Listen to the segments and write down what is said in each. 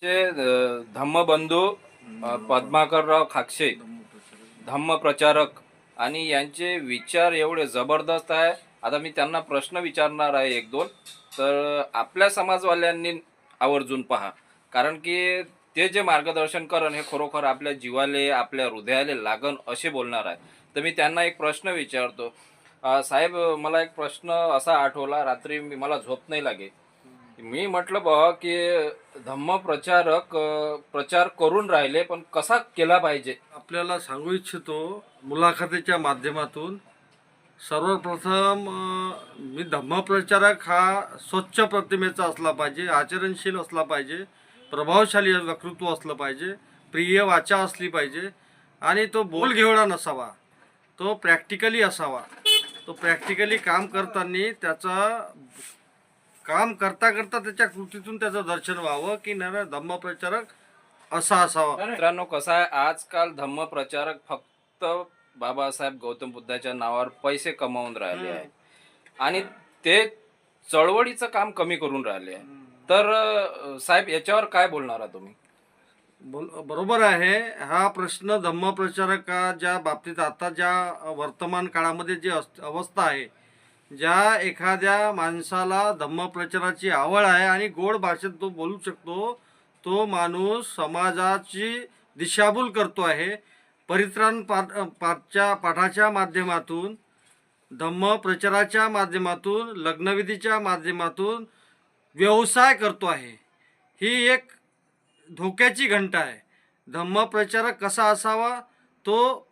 धम्मबंधू पद्माकरराव खाक्षे धम्मप्रचारक आणि यांचे विचार एवढे जबरदस्त आहे. आता मी त्यांना प्रश्न विचारणार आहे एक दोन. तर आपल्या समाजवाल्यांनी आवर्जून पहा, कारण की ते जे मार्गदर्शन करण हे खरोखर आपल्या जीवाले आपल्या हृदयाले लागन असे बोलणार आहे. तर मी त्यांना एक प्रश्न विचारतो. साहेब, मला एक प्रश्न असा आठवला, रात्री मला झोप नाही लागे. मी म्हटलं बघ की धम्मप्रचारक प्रचार करून राहिले, पण कसा केला पाहिजे. आपल्याला सांगू इच्छितो मुलाखतीच्या माध्यमातून. सर्वप्रथम मी धम्मप्रचारक हा स्वच्छ प्रतिमेचा असला पाहिजे, आचरणशील असला पाहिजे, प्रभावशाली वक्तृत्व असलं पाहिजे, प्रिय वाचा असली पाहिजे आणि तो बोलघेवडा नसावा, तो प्रॅक्टिकली असावा. तो प्रॅक्टिकली काम करताना त्याचा काम करता करता त्याच्या कृतीतून त्याचं दर्शन व्हावं की नाही धम्मप्रचारक असा असावा. मित्रांनो, कसं आहे, आजकाल धम्मप्रचारक फक्त बाबासाहेब गौतम बुद्धाच्या नावावर पैसे कमावून राहिले आहे आणि ते चळवळीचं काम कमी करून राहिले आहे. तर साहेब, याच्यावर काय बोलणार आहात तुम्ही? बरोबर आहे. हा प्रश्न धम्मप्रचारकाच्या बाबतीत आता ज्या वर्तमान काळामध्ये जी अवस्था आहे, ज्या एखाद्या माणसाला धम्मप्रचाराची आवड आहे आणि गोड भाषेत तो बोलू शकतो, तो माणूस समाजाची दिशाभूल करतो आहे. परित्राण पाठाच्या माध्यमातून, धम्मप्रचाराच्या माध्यमातून, लग्नविधीच्या माध्यमातून व्यवसाय करतो आहे. ही एक धोक्याची घंटा आहे. धम्मप्रचारक कसा असावा? तो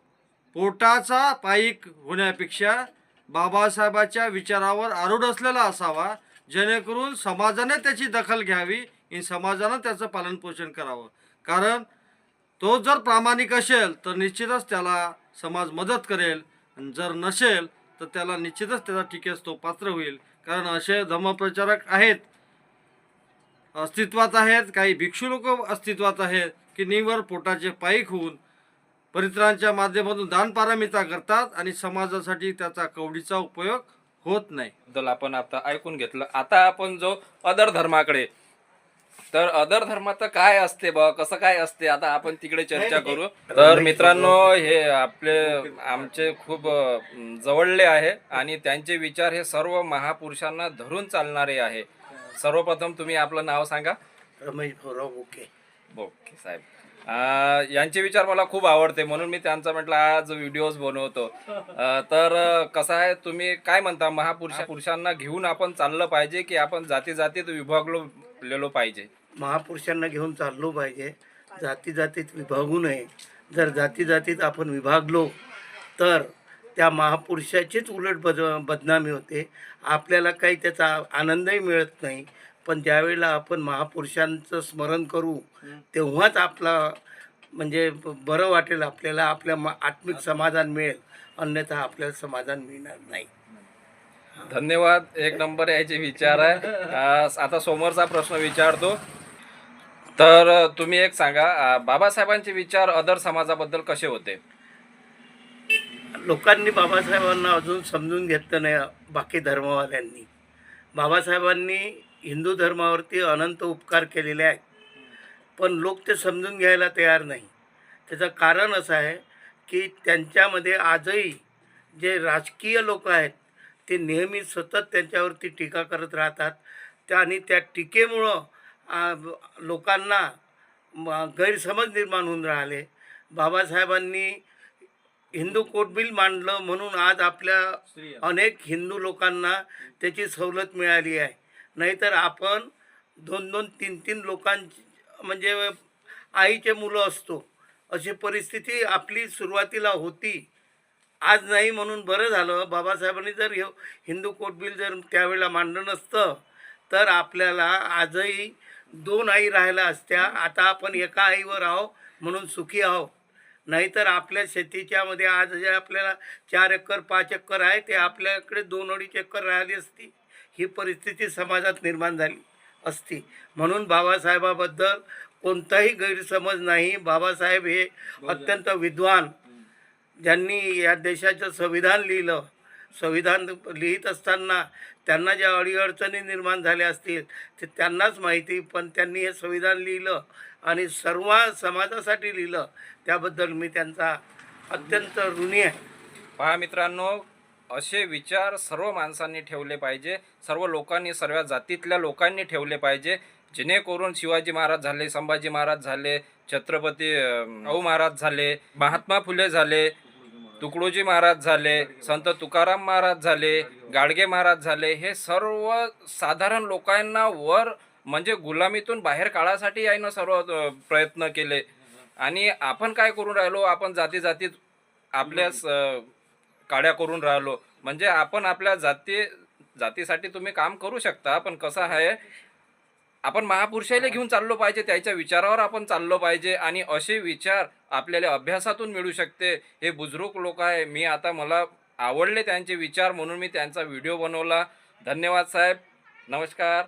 पोटाचा पाईक होण्यापेक्षा बाबासाहेबाच्या विचारावर आरूढ असलेला असावा, जेणेकरून समाजाने त्याची दखल घ्यावी आणि समाजानं त्याचं पालनपोषण करावं. कारण तो जर प्रामाणिक असेल तर निश्चितच त्याला समाज मदत करेल, आणि जर नसेल तर त्याला निश्चितच त्याचा टीकेस तो पात्र होईल. कारण असे धम्मप्रचारक आहेत, अस्तित्वात आहेत. काही भिक्षू लोक अस्तित्वात आहेत की निव्वळ पोटाचे पाईक होऊन परित्राणाच्या माध्यमातून दानपारमिता करतात आणि समाजासाठी त्याचा कवडीचा उपयोग होत नाही. बद्दल आपण आता ऐकून घेतलं. आता आपण जो अदर धर्माकडे, तर अदर धर्मात काय असते बा, कसं काय असते, आता आपण तिकडे चर्चा करू. तर मित्रांनो, हे आमचे खूप जवळले आहे आणि त्यांचे विचार हे सर्व महापुरुषांना धरून चालणारे आहे. सर्वप्रथम तुम्ही आपलं नाव सांगा. रमेश भाऊराव बोके. ओके साहेब, यांचे विचार मला खूप आवडते, म्हणून मी त्यांचा म्हटलं आज व्हिडिओज बनवतो. तर कसं आहे, तुम्ही काय म्हणता, महापुरुषांना घेऊन आपण चाललं पाहिजे की आपण जाती जातीत विभागलेलो पाहिजे? महापुरुषांना घेऊन चाललो पाहिजे, जाती जातीत विभागू नये. जर जाती जातीत आपण विभागलो तर त्या महापुरुषाचीच उलट बदनामी होते. आपल्याला काही त्याचा आनंदही मिळत नाही. पण ज्यावेळेला आपण महापुरुषांचं स्मरण करू तेव्हाच आपला म्हणजे बरं वाटेल आपल्याला, आपल्या आत्मिक समाधान मिळेल, अन्यथा आपल्याला समाधान मिळणार नाही. धन्यवाद. एक नंबर याचे विचार आहे. आता समोरचा प्रश्न विचारतो. तर तुम्ही एक सांगा, बाबासाहेबांचे विचार अदर समाजाबद्दल कसे होते? लोकांनी बाबासाहेबांना अजून समजून घेतलं नाही. बाकी धर्मवाल्यांनी बाबासाहेबांनी हिंदू धर्मावरती अनंत उपकार केलेले आहेत, पण लोक ते समजून घ्यायला तयार नाही. त्याचं कारण असं आहे की त्यांच्यामध्ये आजही जे राजकीय लोक आहेत ते नेहमी सतत त्यांच्यावरती टीका करत राहतात. आणि त्या टीकेमुळं लोकांना गैरसमज निर्माण होऊन राहिले. बाबासाहेबांनी हिंदू कोड बिल मांडलं म्हणून आज आपल्या अनेक हिंदू लोकांना त्याची सवलत मिळाली आहे. नाहीतर आपण 2-2, 3-3 लोकांची म्हणजे आईचे मुलं असतो, अशी परिस्थिती आपली सुरुवातीला होती. आज नाही, म्हणून बरं झालं. बाबासाहेबांनी जर हिंदू कोड बिल जर त्यावेळेला मांडलं नसतं तर आपल्याला आजही 2 आई राहिल्या असत्या. आता आपण एका आईवर आहो म्हणून सुखी आहो. नाहीतर आपल्या शेतीच्यामध्ये आज जे आपल्याला 4 एकर 5 एकर आहे ते आपल्याकडे 2-2.5 एकर राहिली असती. ही परिस्थिती समाजात निर्माण झाली असती. म्हणून बाबासाहेबाबद्दल कोणताही गैरसमज नाही. बाबासाहेब हे अत्यंत विद्वान, ज्यांनी या देशाचं संविधान लिहिलं, संविधान लिहित असताना त्यांना ज्या अडीअडचणी निर्माण झाल्या असतील ते त्यांनाच माहिती, पण त्यांनी हे संविधान लिहिलं आणि सर्व समाजासाठी लिहिलं, त्याबद्दल मी त्यांचा अत्यंत ऋणी आहे. पहा मित्रांनो, असे विचार सर्व माणसांनी ठेवले पाहिजे, सर्व लोकांनी, सर्व जातीतल्या लोकांनी ठेवले पाहिजे, जेणेकरून शिवाजी महाराज झाले, संभाजी महाराज झाले, छत्रपती शाहू महाराज झाले, महात्मा फुले झाले, तुकडोजी महाराज झाले, संत तुकाराम महाराज झाले, गाडगे महाराज झाले, हे सर्व साधारण लोकांना वर म्हणजे गुलामीतून बाहेर काढासाठी यानं सर्व प्रयत्न केले. आणि आपण काय करून राहिलो, आपण जाती जातीत आपल्याच काड्या करून राहिलो. म्हणजे आपण आपल्या जातीसाठी तुम्ही काम करू शकता, पण कसं आहे, आपण महापुरुषाला घेऊन चाललो पाहिजे, त्याच्या विचारावर आपण चाललो पाहिजे. आणि असे विचार आपल्याला अभ्यासातून मिळू शकते. हे बुजुर्ग लोक आहे, मी आता मला आवडले त्यांचे विचार म्हणून मी त्यांचा व्हिडिओ बनवला. धन्यवाद साहेब, नमस्कार.